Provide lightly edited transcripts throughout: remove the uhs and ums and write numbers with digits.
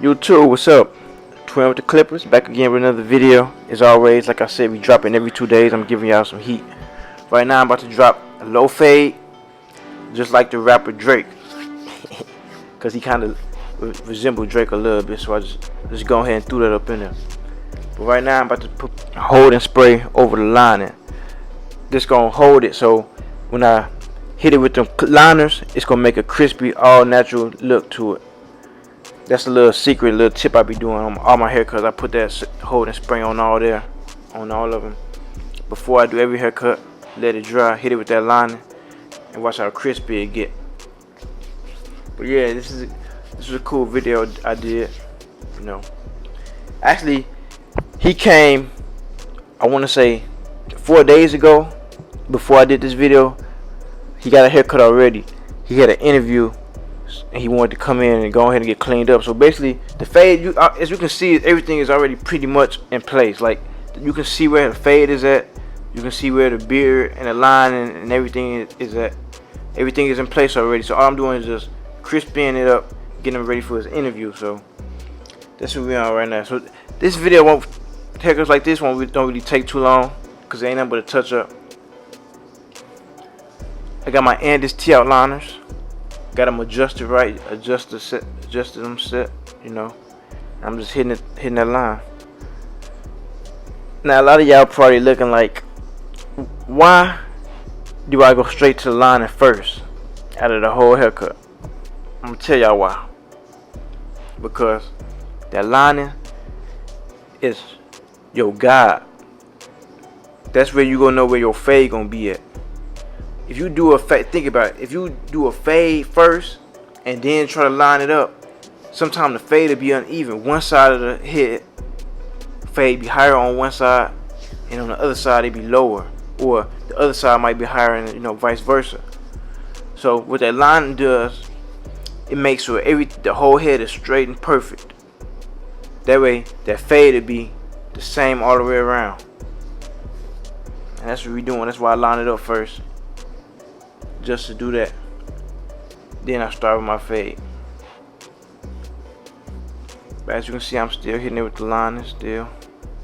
YouTube, what's up? Twin with the Clippers, back again with another video. As always, like I said, we dropping every 2 days. I'm giving y'all some heat. Right now, I'm about to drop a low fade, just like the rapper Drake, cause he kind of resembled Drake a little bit. So I just go ahead and threw that up in there. But right now, I'm about to put hold and spray over the lining. This gonna hold it, so when I hit it with them liners, it's gonna make a crispy, all natural look to it. That's a little secret, little tip I be doing on all my haircuts. I put that hold and spray on all of them. Before I do every haircut, let it dry, hit it with that lining, and watch how crispy it get. But yeah, this is a cool video I did. You know, actually, he came, I want to say 4 days ago. Before I did this video, he got a haircut already. He had an interview, and he wanted to come in and go ahead and get cleaned up. So basically, the fade, as you can see, everything is already pretty much in place. Like, you can see where the fade is at. You can see where the beard and the line and everything is at. Everything is in place already. So all I'm doing is just crisping it up, getting him ready for his interview. So that's what we on right now. So this video won't, haircuts like this one don't really take too long, because it ain't nothing but a touch up. I got my Andis T outliners. Got them adjusted right, adjusted them set, you know. I'm just hitting that line. Now a lot of y'all probably looking like, why do I go straight to the lining first out of the whole haircut? I'm gonna tell y'all why. Because that lining is your guide. That's where you gonna know where your fade gonna be at. If you do a fade, think about it. If you do a fade first and then try to line it up, sometimes the fade will be uneven. One side of the head fade be higher on one side, and on the other side it be lower, or the other side might be higher, and vice versa. So what that line does, it makes sure the whole head is straight and perfect. That way, that fade will be the same all the way around. And that's what we're doing. That's why I line it up first, just to do that. Then I start with my fade. But as you can see, I'm still hitting it with the line still.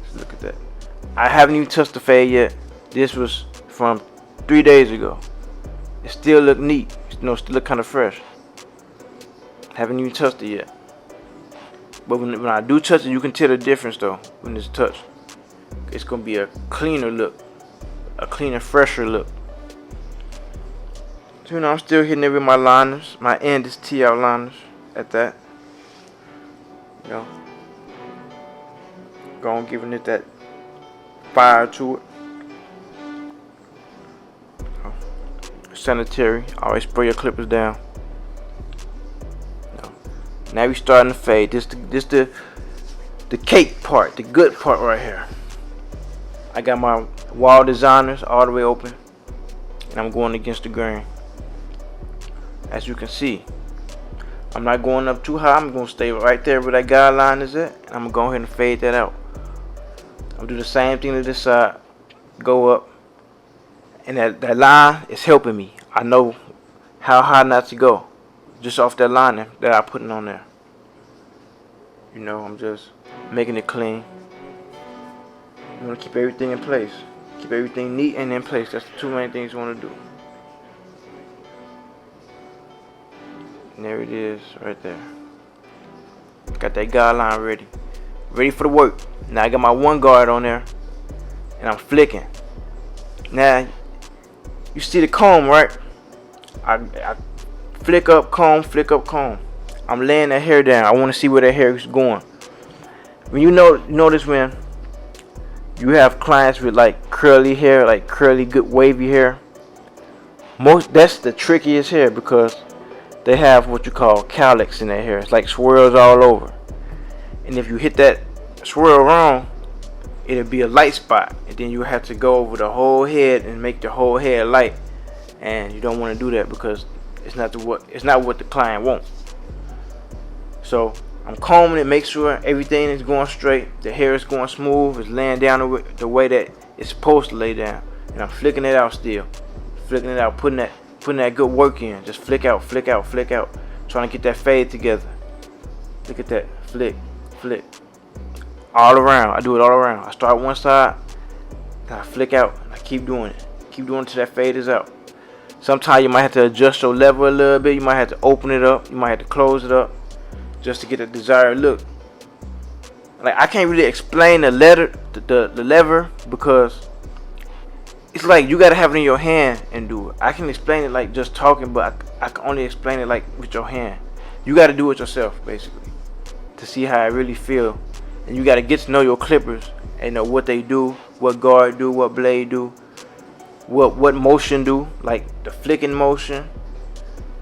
Let's look at that. I haven't even touched the fade yet. This was from 3 days ago. It still look neat. Still look kind of fresh. Haven't even touched it yet. But when I do touch it, you can tell the difference though. When it's touched, it's gonna be a cleaner look, a cleaner, fresher look. So, I'm still hitting it with my liners, my Andis T outliners at that. Going giving it that fire to it. Sanitary. Always spray your clippers down. Now we starting to fade. This the cake part, the good part right here. I got my wall designers all the way open, and I'm going against the grain. As you can see, I'm not going up too high. I'm going to stay right there where that guideline is at, and I'm going to go ahead and fade that out. I'm going to do the same thing to this side. Go up, and that line is helping me. I know how high not to go, just off that lining that I putting on there. I'm just making it clean. You want to keep everything in place. Keep everything neat and in place. That's the two main things you want to do. And there it is, right there. Got that guideline ready. Ready for the work. Now I got my one guard on there, and I'm flicking. Now, you see the comb, right? I flick up comb, flick up comb. I'm laying that hair down. I want to see where that hair is going. When notice when you have clients with like curly hair, like curly, good wavy hair, that's the trickiest hair, because they have what you call cowlicks in their hair. It's like swirls all over. And if you hit that swirl wrong, it'll be a light spot, and then you have to go over the whole head and make the whole head light. And you don't want to do that, because it's not what the client wants. So I'm combing it, make sure everything is going straight, the hair is going smooth, it's laying down the way that it's supposed to lay down, and I'm flicking it out still, flicking it out, putting that good work in. Just flick out, flick out, flick out, trying to get that fade together. Look at that, flick, flick, all around. I do it all around. I start one side, then I flick out, and I keep doing it. Keep doing it till that fade is out. Sometimes you might have to adjust your level a little bit. You might have to open it up. You might have to close it up just to get the desired look. Like, I can't really explain the lever because it's like you gotta have it in your hand and do it. I can explain it like just talking, but I can only explain it like with your hand. You gotta do it yourself basically to see how it really feel, and you gotta get to know your clippers and know what they do, what guard do, what blade do, what motion do, like the flicking motion.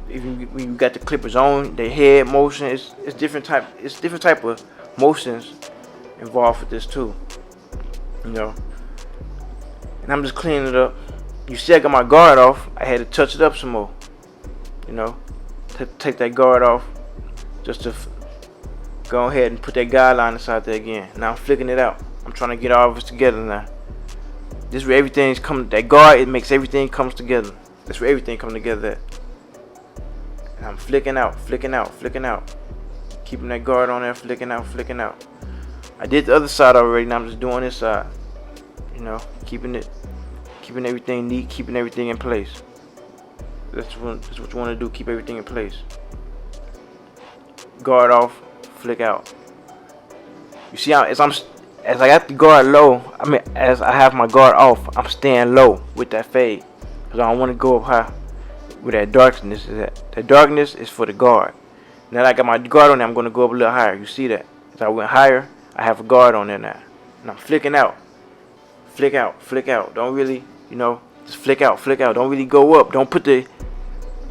Even when you got the clippers on, the head motion, it's different type of motions involved with this too, you know. And I'm just cleaning it up. You see, I got my guard off. I had to touch it up some more, you know, take that guard off just to go ahead and put that guideline inside there again. Now I'm flicking it out. I'm trying to get all of it together now. This is where everything's coming. That guard, it makes everything comes together. That's where everything comes together at. And I'm flicking out, flicking out, flicking out. Keeping that guard on there, flicking out, flicking out. I did the other side already. Now I'm just doing this side. You know, keeping everything neat, keeping everything in place. That's what you want to do. Keep everything in place. Guard off, flick out. You see, as I got the guard low, as I have my guard off, I'm staying low with that fade because I don't want to go up high where that darkness is at. That darkness is for the guard. Now that I got my guard on there, I'm going to go up a little higher. You see that? As I went higher, I have a guard on there now. And I'm flicking out. Flick out, flick out. Don't really, you know, just flick out, flick out. Don't really go up. You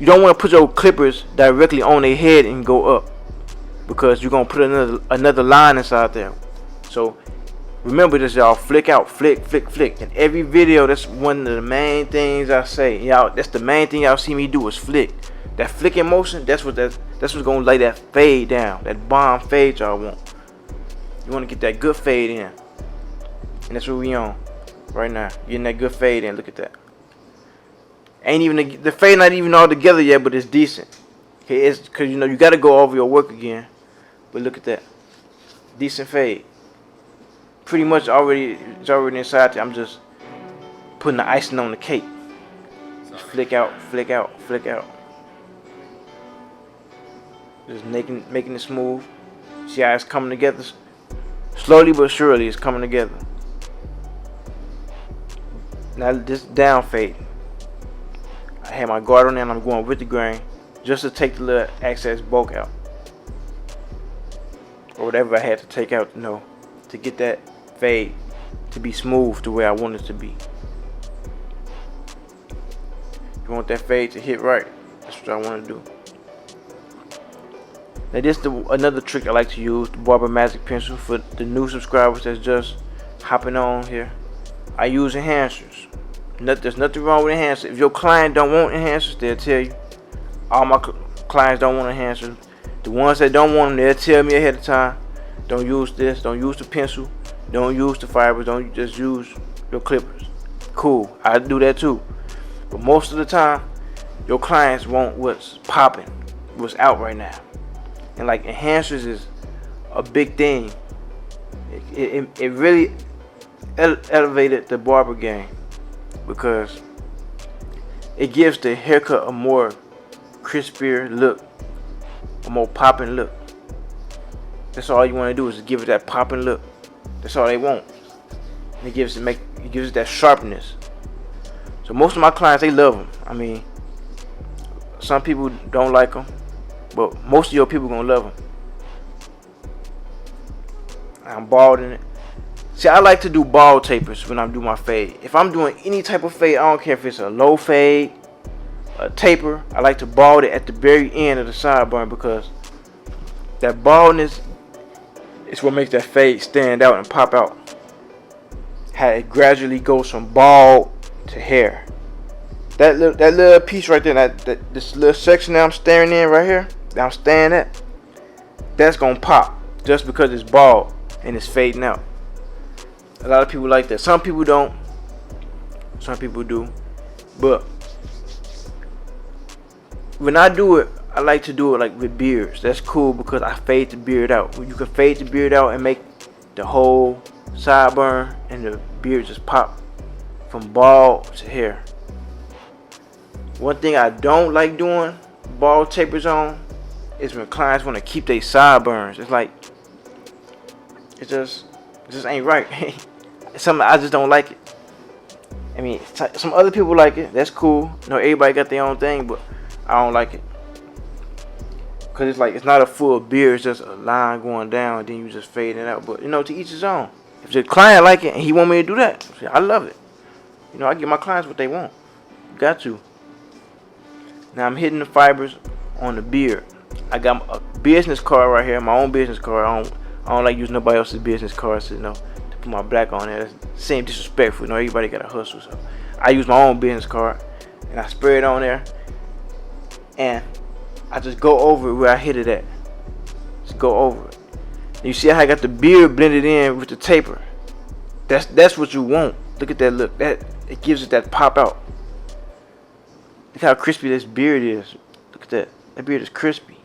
don't want to put your clippers directly on their head and go up because you're going to put another line inside there. So remember this, y'all. Flick out, flick, flick, flick. In every video, that's one of the main things I say. Y'all, that's the main thing y'all see me do is flick. That flicking motion, that's what's gonna lay that fade down. That bomb fade y'all want. You wanna get that good fade in. And that's what we on right now. Getting that good fade in. Look at that. Ain't even the fade not even all together yet, but it's decent. Okay, it's cause you know you gotta go over your work again. But look at that. Decent fade. Pretty much it's already inside there. I'm just putting the icing on the cake. Just flick out, flick out, flick out. Just making it smooth. See how it's coming together? Slowly but surely it's coming together. Now this down fade. I had my guard on there and I'm going with the grain just to take the little excess bulk out. Or whatever I had to take out, you know, to get that fade to be smooth the way I want it to be. You want that fade to hit right. That's what I want to do. Now this is another trick I like to use, the Barber Magic Pencil. For the new subscribers that's just hopping on here, I use enhancers. There's nothing wrong with enhancers. If your client don't want enhancers, they'll tell you. All my clients don't want enhancers. The ones that don't want them, they'll tell me ahead of time. Don't use this, don't use the pencil, don't use the fibers, don't just use your clippers. Cool, I do that too. But most of the time, your clients want what's popping, what's out right now. And like enhancers is a big thing. It really elevated the barber game because it gives the haircut a more crispier look, a more popping look. That's all you want to do is give it that popping look. That's all they want. And it gives it that sharpness. So most of my clients, they love them. I mean, some people don't like them, but most of your people gonna love them. I'm bald in it. See, I like to do bald tapers when I do my fade. If I'm doing any type of fade, I don't care if it's a low fade, a taper, I like to bald it at the very end of the sideburn because that baldness is what makes that fade stand out and pop out. How it gradually goes from bald to hair. That little piece right there, this little section that I'm staring in right here, that I'm staring at, that's gonna pop just because it's bald and it's fading out. A lot of people like that. Some people don't. Some people do. But when I do it, I like to do it like with beards. That's cool because I fade the beard out. You can fade the beard out and make the whole sideburn and the beard just pop from bald to hair. One thing I don't like doing bald tapers on is when clients want to keep their sideburns. It's like it just ain't right. Something I just don't like it. I mean, some other people like it. That's cool. You know, everybody got their own thing, but I don't like it. Cause it's like it's not a full beard, it's just a line going down, and then you just fade it out. But you know, to each his own. If the client like it and he want me to do that, I love it. You know, I give my clients what they want. Got to. Now I'm hitting the fibers on the beard. I got a business card right here, my own business card. I don't like using nobody else's business cards, so, you know, to put my black on there. That's seem disrespectful. You know, everybody got a hustle, so I use my own business card and I spray it on there, and I just go over it where I hit it at. Just go over it. And you see how I got the beard blended in with the taper. That's what you want. Look at that look. That it gives it that pop out. Look how crispy this beard is. Look at that. That beard is crispy.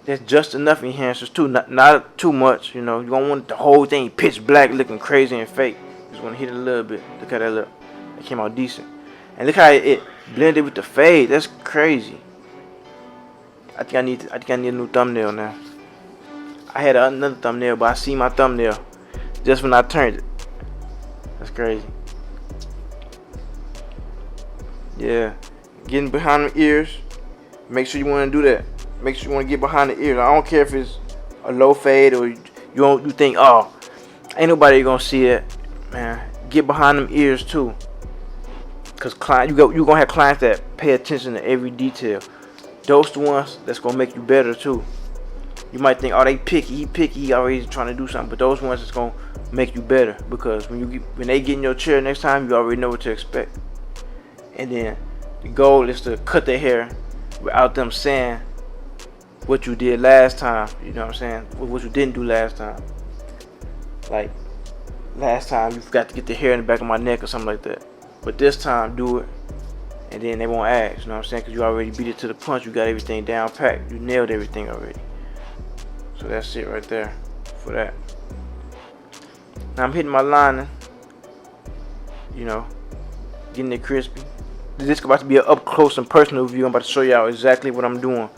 There's just enough enhancers too. Not too much. You know, you don't want the whole thing pitch black looking crazy and fake. You just want to hit it a little bit. Look how that look. It came out decent. And look how it blended with the fade. That's crazy. I think I need a new thumbnail now. I had another thumbnail, but I see my thumbnail just when I turned it. That's crazy. Yeah, getting behind the ears. Make sure you want to do that. Make sure you want to get behind the ears. I don't care if it's a low fade or you think, oh, ain't nobody gonna see it, man. Get behind them ears too. Cause you gonna have clients that pay attention to every detail. Those the ones that's gonna make you better too. You might think, oh, they picky, he already trying to do something, but those ones that's gonna make you better, because when they get in your chair next time, you already know what to expect. And then the goal is to cut their hair without them saying what you did last time. You know what I'm saying? What you didn't do last time. Like last time you forgot to get the hair in the back of my neck or something like that. But this time, do it, and then they won't ask. You know what I'm saying? Because you already beat it to the punch. You got everything down packed. You nailed everything already. So that's it right there for that. Now I'm hitting my lining. You know, getting it crispy. This is about to be an up close and personal view. I'm about to show y'all exactly what I'm doing.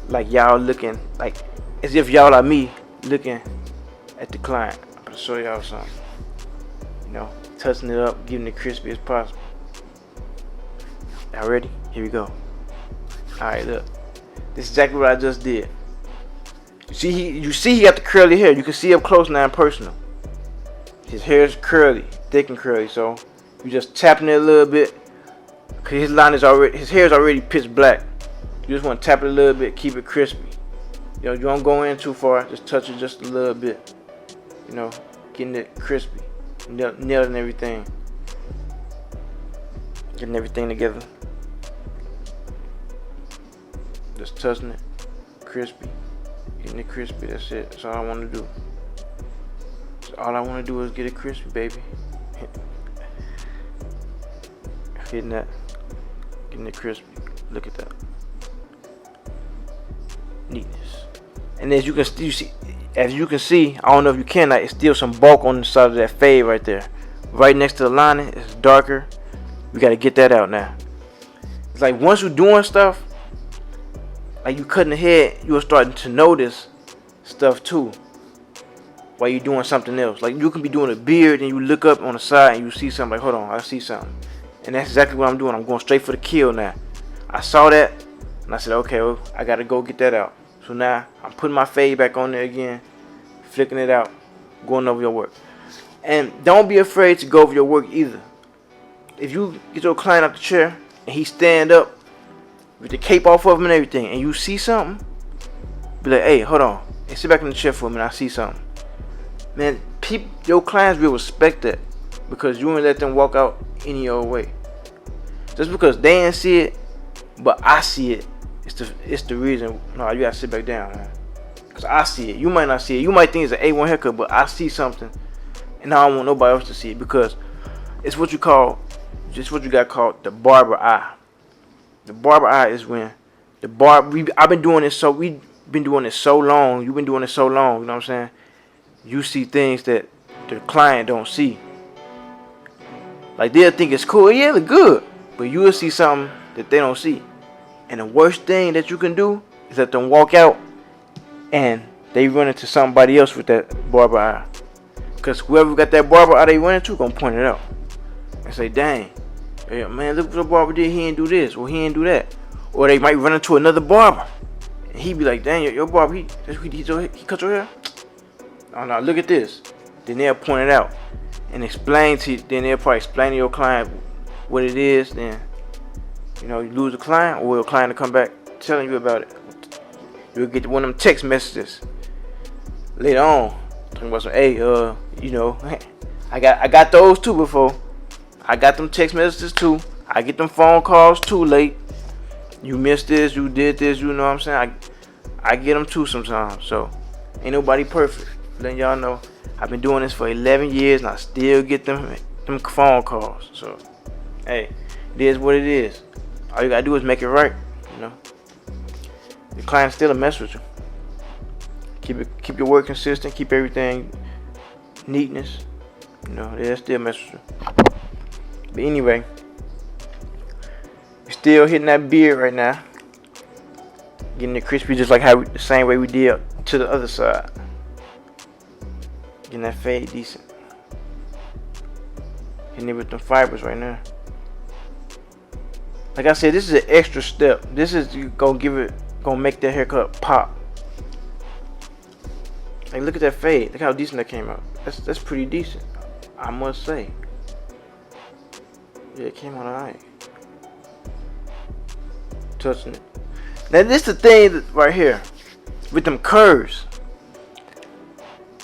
Like y'all looking, like as if y'all are me looking at the client. I'm about to show y'all something. You know, touching it up, getting it crispy as possible. Y'all ready? Here we go. Alright, look. This is exactly what I just did. You see he got the curly hair. You can see up close now and personal. His hair is curly, thick and curly, so you just tapping it a little bit. Cause his hair is already pitch black. You just want to tap it a little bit, keep it crispy. You know, you don't go in too far, just touch it just a little bit. You know, getting it crispy. Nailing everything. Getting everything together. Just touching it. Crispy. Getting it crispy. That's it. That's all I want to do. All I want to do is get it crispy, baby. Hitting that. Getting it crispy. Look at that. Neatness. And as you can see, I don't know if you can, like, it's still some bulk on the side of that fade right there. Right next to the lining, it's darker. We gotta get that out now. It's like once you're doing stuff, like you cutting the head, you're starting to notice stuff too. While you're doing something else. Like you can be doing a beard and you look up on the side and you see something, like, hold on, I see something. And that's exactly what I'm doing. I'm going straight for the kill now. I saw that and I said, okay, well, I gotta go get that out. So now I'm putting my fade back on there again, flicking it out, going over your work. And don't be afraid to go over your work either. If you get your client out the chair and he stand up with the cape off of him and everything, and you see something, be like, hey, hold on, and sit back in the chair for a minute, I see something. Man, your clients will respect that, because you ain't let them walk out any old way. Just because they ain't see it, but I see it, it's the reason. No, you gotta sit back down, man. Cause I see it. You might not see it. You might think it's an A1 haircut, but I see something, and I don't want nobody else to see it, because it's what you got called the barber eye. The barber eye is when the I've been doing this so we've been doing this so long. You've been doing it so long. You know what I'm saying? You see things that the client don't see. Like they'll think it's cool, yeah, it look good, but you will see something that they don't see. And the worst thing that you can do is let them walk out and they run into somebody else with that barber eye. Cause whoever got that barber eye they run into gonna point it out and say, "Dang, yeah, man, look what the barber did. He didn't do this, or he didn't do that." Or they might run into another barber and he be like, "Dang, your barber, he cut your hair? Oh no, look at this." Then they'll point it out and explain to you. Then they'll probably explain to your client what it is. Then you lose a client, or a client to come back telling you about it. You'll get one of them text messages later on talking about some, "Hey, I got those too before. I got them text messages too. I get them phone calls too late. You missed this, you did this, you know what I'm saying? I get them too sometimes." So ain't nobody perfect. Letting y'all know, I've been doing this for 11 years and I still get them phone calls. So hey, it is what it is. All you gotta do is make it right. The client still a mess with you. Keep your work consistent. Keep everything neatness. They'll still mess with you. But anyway, we're still hitting that beard right now. Getting it crispy just like the same way we did to the other side. Getting that fade decent. Hitting it with them fibers right now. Like I said, this is an extra step. This is gonna make that haircut pop. Like look at that fade. Look how decent that came out. That's pretty decent, I must say. Yeah, it came out alright. Touching it. Now this the thing right here with them curves.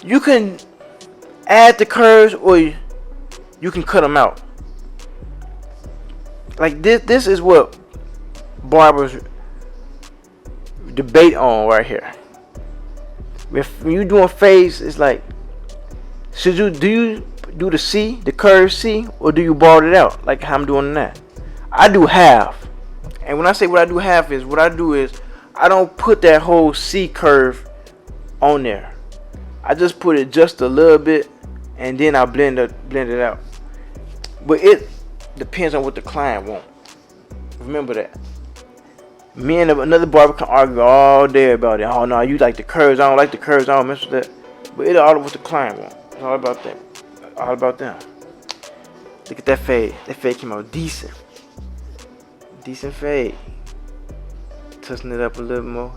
You can add the curves or you can cut them out. Like this is what barbers debate on right here. When you doing fades, it's like, do you do the C, the curve C, or do you bald it out like how I'm doing that? I do half. And when I say what I do half is, what I do is I don't put that whole C curve on there. I just put it just a little bit and then I blend it out. But it depends on what the client wants. Remember that. Me and another barber can argue all day about it. "Oh no, you like the curves. I don't like the curves. I don't mess with that." But it's all what the client wants. It's all about that. All about them. Look at that fade. That fade came out decent. Decent fade. Touching it up a little more,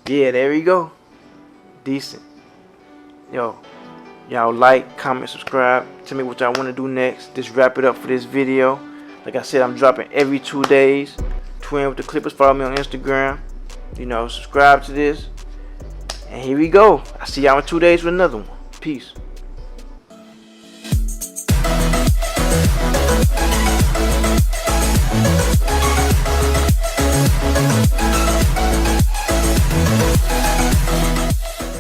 Yeah, there we go. Decent. Yo, y'all like, comment, subscribe. Tell me what y'all want to do next. Just wrap it up for this video. Like I said, I'm dropping every 2 days. Twin with the Clippers. Follow me on Instagram. Subscribe to this. And here we go. I see y'all in 2 days with another one. Peace.